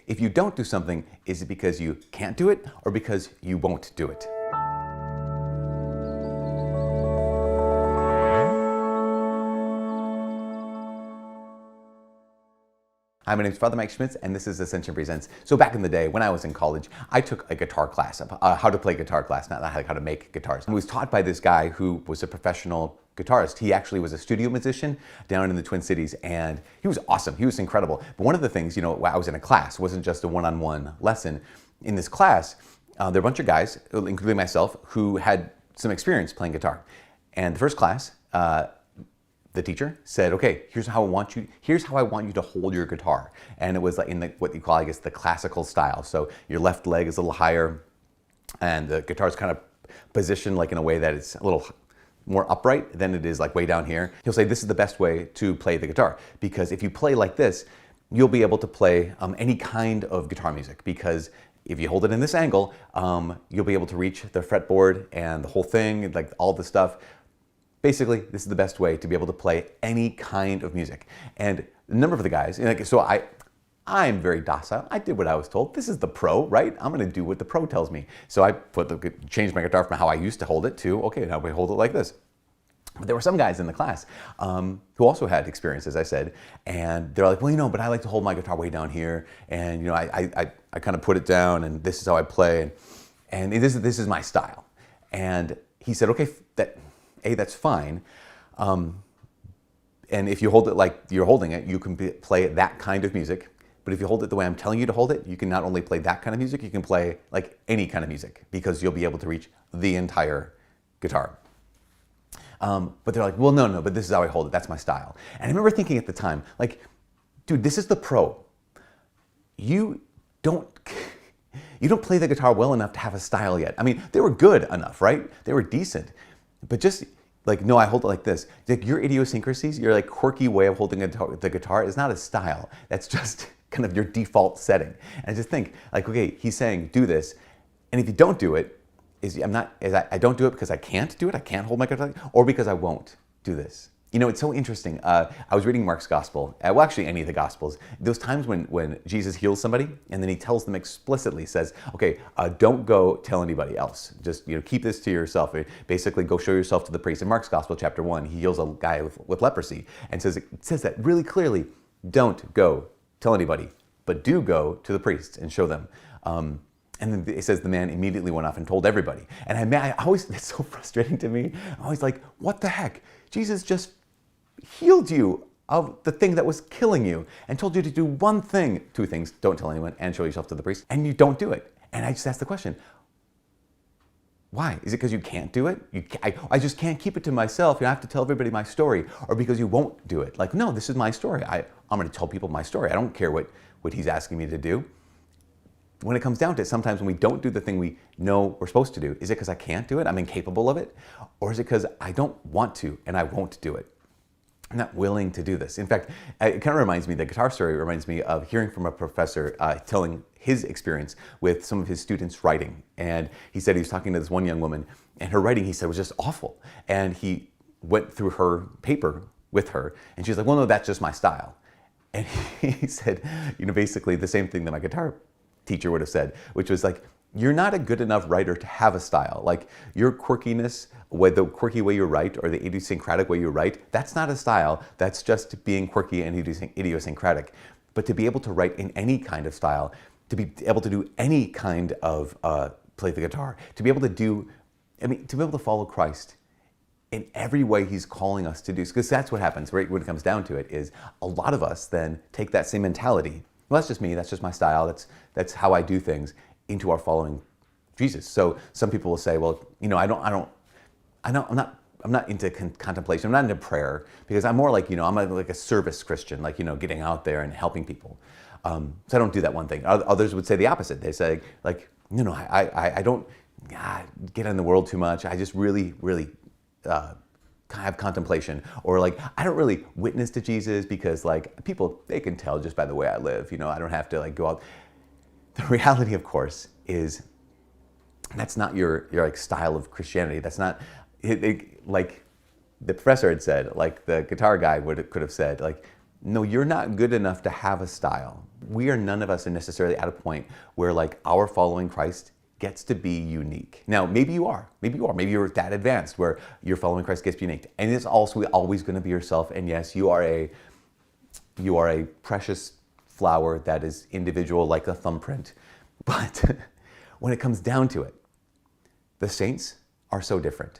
If you don't do something, is it because you can't do it or because you won't do it? Hi, my name is Father Mike Schmitz, and this is Ascension Presents. So back in the day, when I was in college, I took a guitar class, how to play guitar class, not how to make guitars. I was taught by this guy who was a professional guitarist. He actually was a studio musician down in the Twin Cities, and he was awesome. He was incredible. But one of the things, I was in a class, it wasn't just a one-on-one lesson. In this class, there were a bunch of guys, including myself, who had some experience playing guitar. And the first class, the teacher said, okay, here's how I want you to hold your guitar. And it was like in what you call, I guess, the classical style. So your left leg is a little higher and the guitar is kind of positioned like in a way that it's a little more upright than it is like way down here. He'll say, this is the best way to play the guitar, because if you play like this, you'll be able to play any kind of guitar music, because if you hold it in this angle, you'll be able to reach the fretboard and the whole thing, like all the stuff. Basically, this is the best way to be able to play any kind of music. And a number of the guys, so I'm very docile. I did what I was told. This is the pro, right? I'm gonna do what the pro tells me. So I changed my guitar from how I used to hold it to, okay, now we hold it like this. But there were some guys in the class who also had experience, as I said, and they're like, well, but I like to hold my guitar way down here, and I kind of put it down, and this is how I play, and this is my style. And he said, okay, that's fine. And if you hold it like you're holding it, you can play that kind of music. But if you hold it the way I'm telling you to hold it, you can not only play that kind of music, you can play like any kind of music, because you'll be able to reach the entire guitar. But they're like, well, no, but this is how I hold it. That's my style. And I remember thinking at the time, like, dude, this is the pro. You don't play the guitar well enough to have a style yet. I mean, they were good enough, right? They were decent. But just like, no, I hold it like this. Like your idiosyncrasies, your like quirky way of holding the guitar is not a style. That's just kind of your default setting. And I just think like, okay, he's saying do this. And if you don't do it, I don't do it because I can't do it. I can't hold my guitar, or because I won't do this. It's so interesting. I was reading Mark's gospel, well, actually any of the gospels. Those times when Jesus heals somebody and then he tells them explicitly, says, okay, don't go tell anybody else. Just keep this to yourself. Basically, go show yourself to the priest. In Mark's gospel, chapter 1, he heals a guy with leprosy and it says that really clearly. Don't go tell anybody, but do go to the priest and show them. And then it says the man immediately went off and told everybody. And I always, it's so frustrating to me. I'm always like, what the heck? Jesus just healed you of the thing that was killing you and told you to do two things, don't tell anyone and show yourself to the priest, and you don't do it. And I just ask the question, why? Is it because you can't do it? I just can't keep it to myself. I have to tell everybody my story, or because you won't do it. Like, no, this is my story. I'm going to tell people my story. I don't care what he's asking me to do. When it comes down to it, sometimes when we don't do the thing we know we're supposed to do, is it because I can't do it? I'm incapable of it? Or is it because I don't want to and I won't do it? I'm not willing to do this. In fact, it kind of reminds me, the guitar story reminds me of hearing from a professor telling his experience with some of his students' writing. And he said he was talking to this one young woman, and her writing, he said, was just awful. And he went through her paper with her, and she's like, well, no, that's just my style. And he said, basically the same thing that my guitar teacher would have said, which was like, you're not a good enough writer to have a style. Like your quirkiness, the quirky way you write or the idiosyncratic way you write, that's not a style. That's just being quirky and idiosyncratic. But to be able to write in any kind of style, to be able to do any kind of play the guitar, to be able to follow Christ in every way he's calling us to do, because that's what happens, right? When it comes down to it, is a lot of us then take that same mentality. Well, that's just me. That's just my style. That's how I do things, into our following Jesus. So some people will say, well, I'm not into contemplation. I'm not into prayer, because I'm more like, I'm like a service Christian, like, getting out there and helping people. So I don't do that one thing. Others would say the opposite. They say like, I don't get in the world too much. I just really, really have contemplation, or like, I don't really witness to Jesus because like people, they can tell just by the way I live, I don't have to like go out. The reality, of course, is that's not your like style of Christianity. That's not like the professor had said, like the guitar guy could have said, like, No, you're not good enough to have a style. We are none of us are necessarily at a point where like our following Christ gets to be unique. Now, maybe you are. Maybe you're that advanced where your following Christ gets to be unique. And it's also always going to be yourself. And yes, you are a precious flower that is individual like a thumbprint. But when it comes down to it, the saints are so different.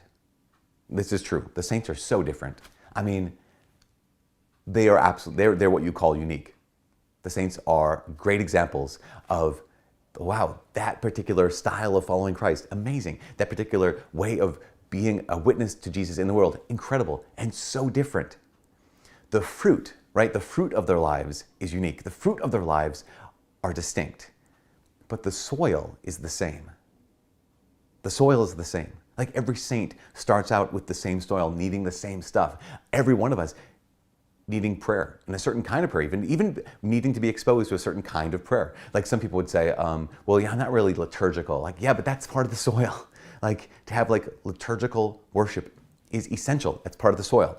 This is true. The saints are so different. I mean, they are absolutely, they're what you call unique. The saints are great examples of, wow, that particular style of following Christ, amazing. That particular way of being a witness to Jesus in the world, incredible and so different. The fruit, right? The fruit of their lives is unique. The fruit of their lives are distinct, but the soil is the same. The soil is the same. Like every saint starts out with the same soil, needing the same stuff. Every one of us needing prayer, and a certain kind of prayer, even needing to be exposed to a certain kind of prayer. Like some people would say, well, yeah, I'm not really liturgical. Like, yeah, but that's part of the soil. Like to have like liturgical worship is essential. It's part of the soil.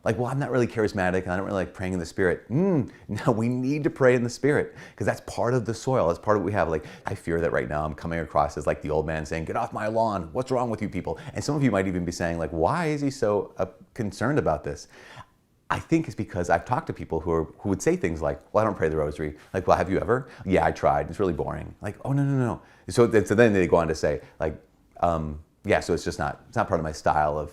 Like, well, I'm not really charismatic and I don't really like praying in the Spirit. No, we need to pray in the Spirit because that's part of the soil. That's part of what we have. Like, I fear that right now I'm coming across as like the old man saying, get off my lawn. What's wrong with you people? And some of you might even be saying like, why is he so concerned about this? I think it's because I've talked to people who would say things like, well, I don't pray the rosary. Like, well, have you ever? Yeah, I tried. It's really boring. Like, oh, no. So then they go on to say like, yeah, so it's not part of my style of,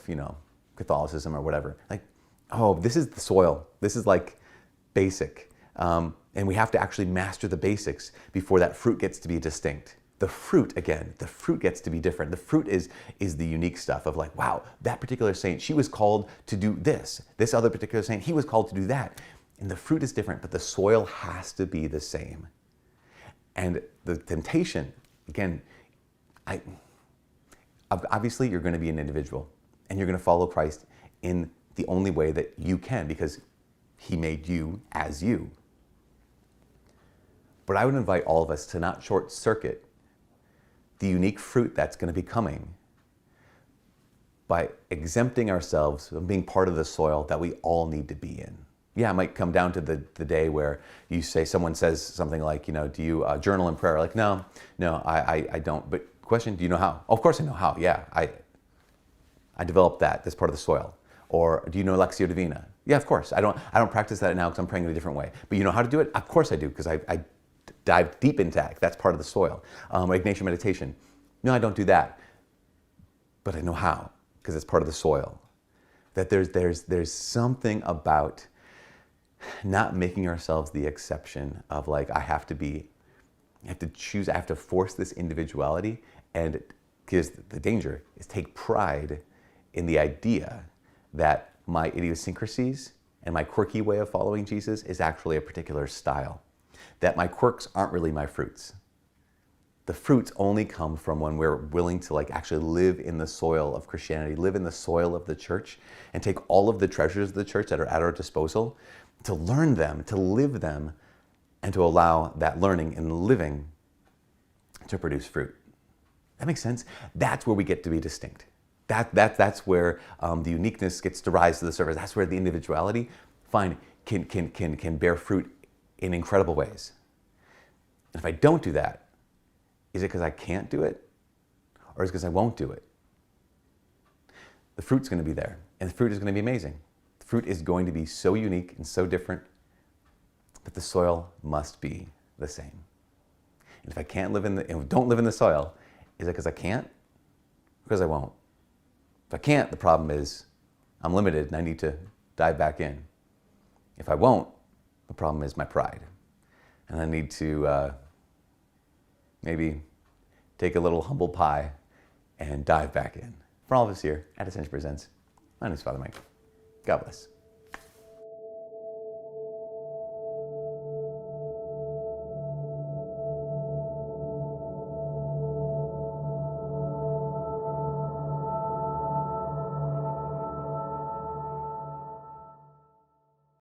Catholicism or whatever. Like, oh, this is the soil. This is like basic. And we have to actually master the basics before that fruit gets to be distinct. The fruit gets to be different. The fruit is the unique stuff of like, wow, that particular saint, she was called to do this. This other particular saint, he was called to do that. And the fruit is different, but the soil has to be the same. And the temptation, again, obviously you're going to be an individual and you're going to follow Christ in the only way that you can because he made you as you. But I would invite all of us to not short circuit the unique fruit that's going to be coming by exempting ourselves from being part of the soil that we all need to be in. Yeah, it might come down to the day where someone says something like, do you journal in prayer? Like, no, I don't. But question, do you know how? Oh, of course I know how. Yeah, I developed that. That's part of the soil. Or do you know Lectio Divina? Yeah, of course. I don't practice that now because I'm praying in a different way. But you know how to do it? Of course I do because I dive deep into that. That's part of the soil. Ignatian meditation. No, I don't do that. But I know how because it's part of the soil. That there's something about not making ourselves the exception of like, I have to force this individuality, and because the danger is take pride in the idea that my idiosyncrasies and my quirky way of following Jesus is actually a particular style. That my quirks aren't really my fruits. The fruits only come from when we're willing to like actually live in the soil of Christianity, live in the soil of the church, and take all of the treasures of the church that are at our disposal to learn them, to live them, and to allow that learning and living to produce fruit. That makes sense? That's where we get to be distinct. That's where the uniqueness gets to rise to the surface. That's where the individuality can bear fruit in incredible ways. And if I don't do that, is it because I can't do it? Or is it because I won't do it? The fruit's going to be there, and the fruit is going to be amazing. The fruit is going to be so unique and so different that the soil must be the same. And if I don't live in the soil, is it because I can't? Because I won't. If I can't, the problem is I'm limited and I need to dive back in. If I won't, the problem is my pride. And I need to maybe take a little humble pie and dive back in. For all of us here at Ascension Presents, my name is Father Mike. God bless.